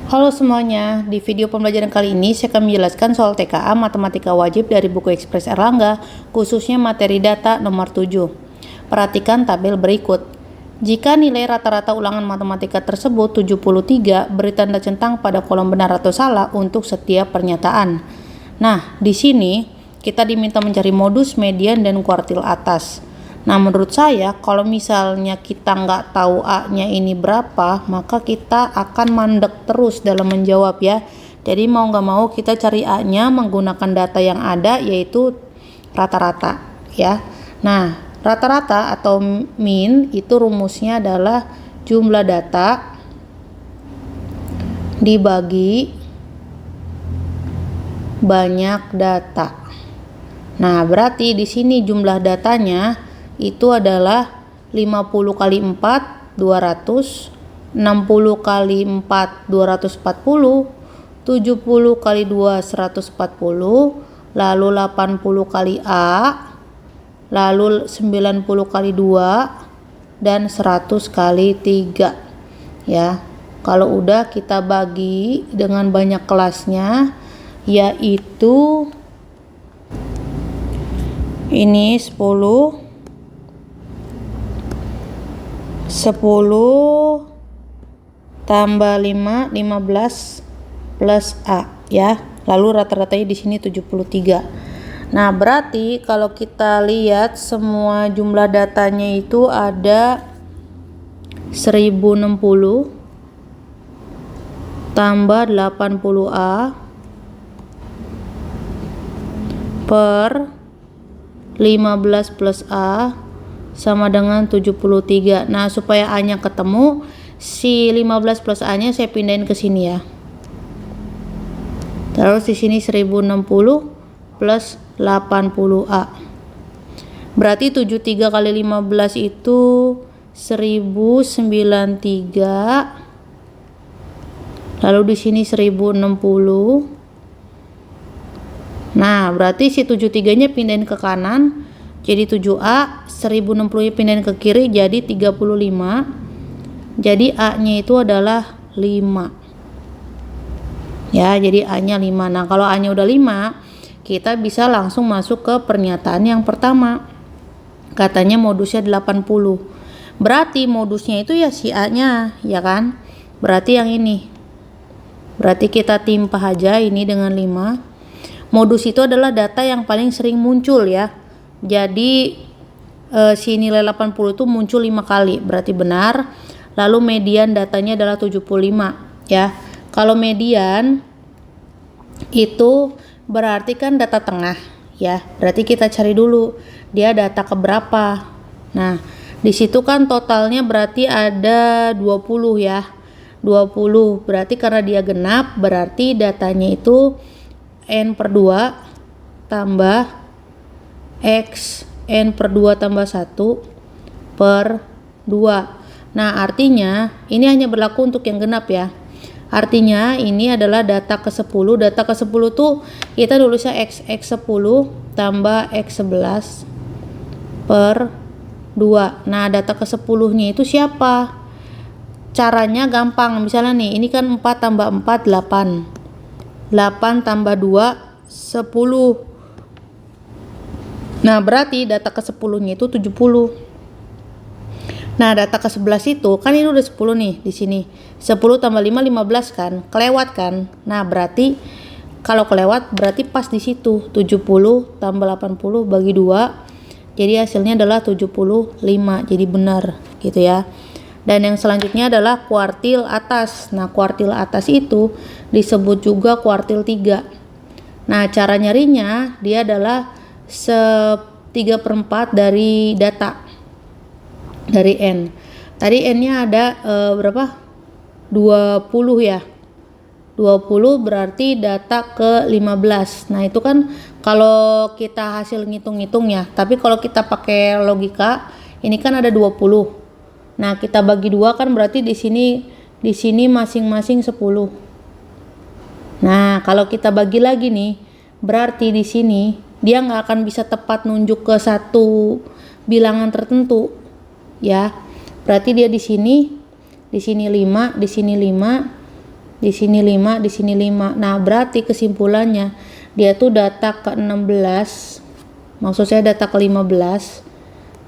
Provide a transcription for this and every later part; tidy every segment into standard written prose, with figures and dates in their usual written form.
Halo semuanya, di video pembelajaran kali ini saya akan menjelaskan soal TKA Matematika Wajib dari buku Ekspres Erlangga, khususnya materi data nomor 7. Perhatikan tabel berikut. Jika nilai rata-rata ulangan matematika tersebut 73, beri tanda centang pada kolom benar atau salah untuk setiap pernyataan. Nah, di sini kita diminta mencari modus, median, dan kuartil atas. Nah, menurut saya kalau misalnya kita nggak tahu A-nya ini berapa, maka kita akan mandek terus dalam menjawab ya. Jadi mau nggak mau kita cari A-nya menggunakan data yang ada, yaitu rata-rata ya. Nah, rata-rata atau min itu rumusnya adalah jumlah data dibagi banyak data. Nah, berarti di sini jumlah datanya itu adalah 50 kali 4 200, 60 kali 4 240, 70 kali 2 140, lalu 80 kali A, lalu 90 kali 2, dan 100 kali 3 ya. Kalau udah kita bagi dengan banyak kelasnya, yaitu ini 10 tambah 5, 15 plus A ya. Lalu rata-ratanya di sini 73. Nah, berarti kalau kita lihat semua jumlah datanya itu ada 1060 tambah 80A per 15 plus A sama dengan 73. Nah, supaya A-nya ketemu, si 15 plus A-nya saya pindahin ke sini ya. Terus di sini 1060 plus 80A. Berarti 73 kali 15 itu 1093. Lalu di sini 1060. Nah, berarti si 73-nya pindahin ke kanan. Jadi 7A, 1060 pindahin ke kiri jadi 35. Jadi A-nya itu adalah 5. Ya, jadi A-nya 5. Nah, kalau A-nya udah 5, kita bisa langsung masuk ke pernyataan yang pertama. Katanya modusnya 80. Berarti modusnya itu ya si A-nya, ya kan? Berarti yang ini. Berarti kita timpah aja ini dengan 5. Modus itu adalah data yang paling sering muncul ya. Jadi si nilai 80 itu muncul 5 kali, berarti benar. Lalu median datanya adalah 75 ya. Kalau median itu berarti kan data tengah ya. Berarti kita cari dulu dia data keberapa. Nah, di situ kan totalnya berarti ada 20 ya. 20 berarti karena dia genap, berarti datanya itu N per 2 tambah X N per 2 tambah 1 per 2. Nah, artinya ini hanya berlaku untuk yang genap ya. Artinya ini adalah data ke-10. Data ke-10 tuh kita tulisnya X10 tambah X11 per 2. Nah, data ke-10-nya itu siapa? Caranya gampang. Misalnya nih, ini kan 4 tambah 4 8. 8 tambah 2 10. Nah, berarti data ke-10-nya itu 70. Nah, data ke-11 itu kan ini udah 10 nih di sini. 10 tambah 5 15 kan? Kelewat kan? Nah, berarti kalau kelewat berarti pas di situ. 70 tambah 80 bagi 2. Jadi hasilnya adalah 75. Jadi benar gitu ya. Dan yang selanjutnya adalah kuartil atas. Nah, kuartil atas itu disebut juga kuartil 3. Nah, cara nyarinya dia adalah 3/4 dari data dari N. Tadi N-nya ada berapa? 20 ya. 20 berarti data ke 15. Nah, itu kan kalau kita hasil ngitung-ngitung ya. Tapi kalau kita pakai logika, ini kan ada 20. Nah, kita bagi 2 kan berarti di sini masing-masing 10. Nah, kalau kita bagi lagi nih, berarti di sini dia nggak akan bisa tepat nunjuk ke satu bilangan tertentu ya. Berarti dia di sini 5, di sini 5, di sini 5, di sini 5. Nah, berarti kesimpulannya dia tuh data ke-16, maksud saya data ke-15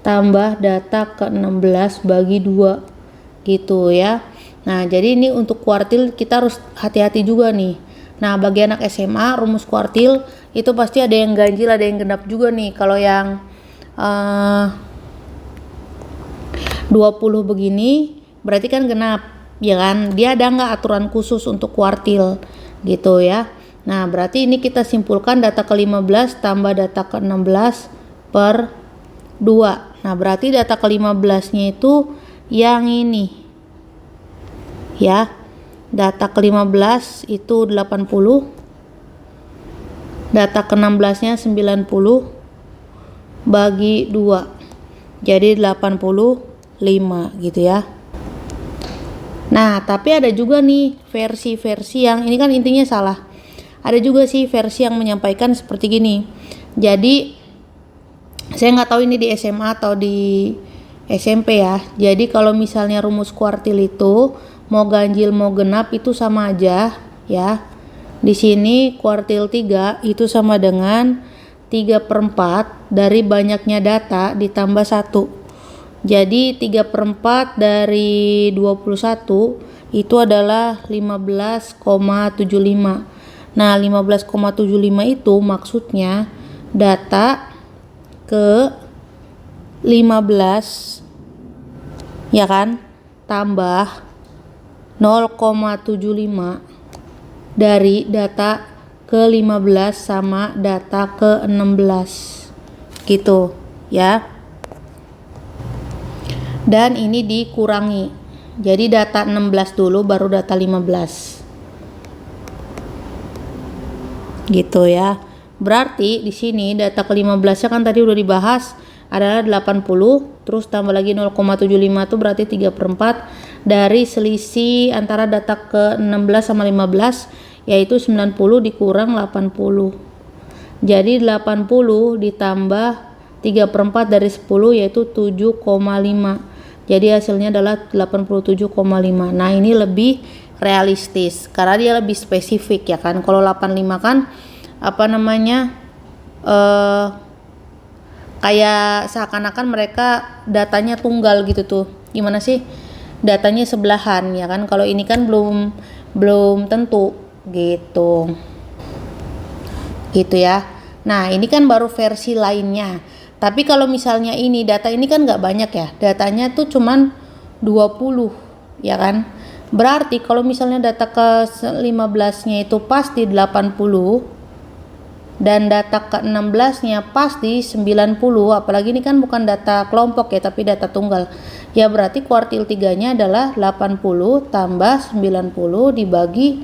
tambah data ke-16 bagi 2 gitu ya. Nah, jadi ini untuk kuartil kita harus hati-hati juga nih. Nah, bagi anak SMA rumus kuartil itu pasti ada yang ganjil, ada yang genap juga nih. Kalau yang 20 begini berarti kan genap, ya kan? Dia ada nggak aturan khusus untuk kuartil gitu ya. Nah, berarti ini kita simpulkan data ke-15 tambah data ke-16 per 2. Nah, berarti data ke-15-nya itu yang ini. Ya. Data ke-15 itu 80. Data ke-16-nya 90 bagi 2. Jadi 85 gitu ya. Nah, tapi ada juga nih versi-versi yang ini kan intinya salah. Ada juga sih versi yang menyampaikan seperti gini. Jadi saya nggak tahu ini di SMA atau di SMP ya. Jadi kalau misalnya rumus kuartil itu mau ganjil mau genap itu sama aja ya. Di sini kuartil 3 itu sama dengan 3/4 dari banyaknya data ditambah 1. Jadi 3/4 dari 21 itu adalah 15,75. Nah, 15,75 itu maksudnya data ke 15 ya kan tambah 0,75 dari data ke 15 sama data ke 16 gitu ya. Dan ini dikurangi, jadi data 16 dulu baru data 15 gitu ya. Berarti di sini data ke 15 nya kan tadi udah dibahas adalah 80, terus tambah lagi 0,75 itu berarti 3/4 dari selisih antara data ke 16 sama 15 yaitu 90 dikurang 80. Jadi 80 ditambah 3/4 dari 10 yaitu 7,5. Jadi hasilnya adalah 87,5. Nah, ini lebih realistis karena dia lebih spesifik ya kan. Kalau 85 kan kayak seakan-akan mereka datanya tunggal gitu tuh. Gimana sih? Datanya sebelahan ya kan. Kalau ini kan belum tentu gitu. Gitu ya. Nah, ini kan baru versi lainnya. Tapi kalau misalnya ini data ini kan nggak banyak ya. Datanya tuh cuman 20 ya kan. Berarti kalau misalnya data ke 15-nya itu pasti 80 dan data ke 16-nya pasti 90, apalagi ini kan bukan data kelompok ya tapi data tunggal. Ya berarti kuartil 3-nya adalah 80 tambah 90 dibagi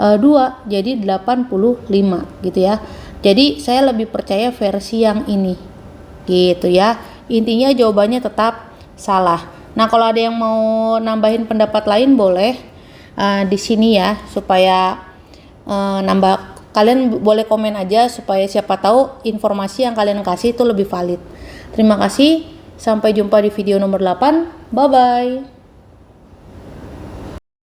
2 jadi 85 gitu ya. Jadi saya lebih percaya versi yang ini gitu ya. Intinya jawabannya tetap salah. Nah, kalau ada yang mau nambahin pendapat lain boleh di sini ya supaya nambah. Kalian boleh komen aja supaya siapa tahu informasi yang kalian kasih itu lebih valid. Terima kasih, sampai jumpa di video nomor 8. Bye bye.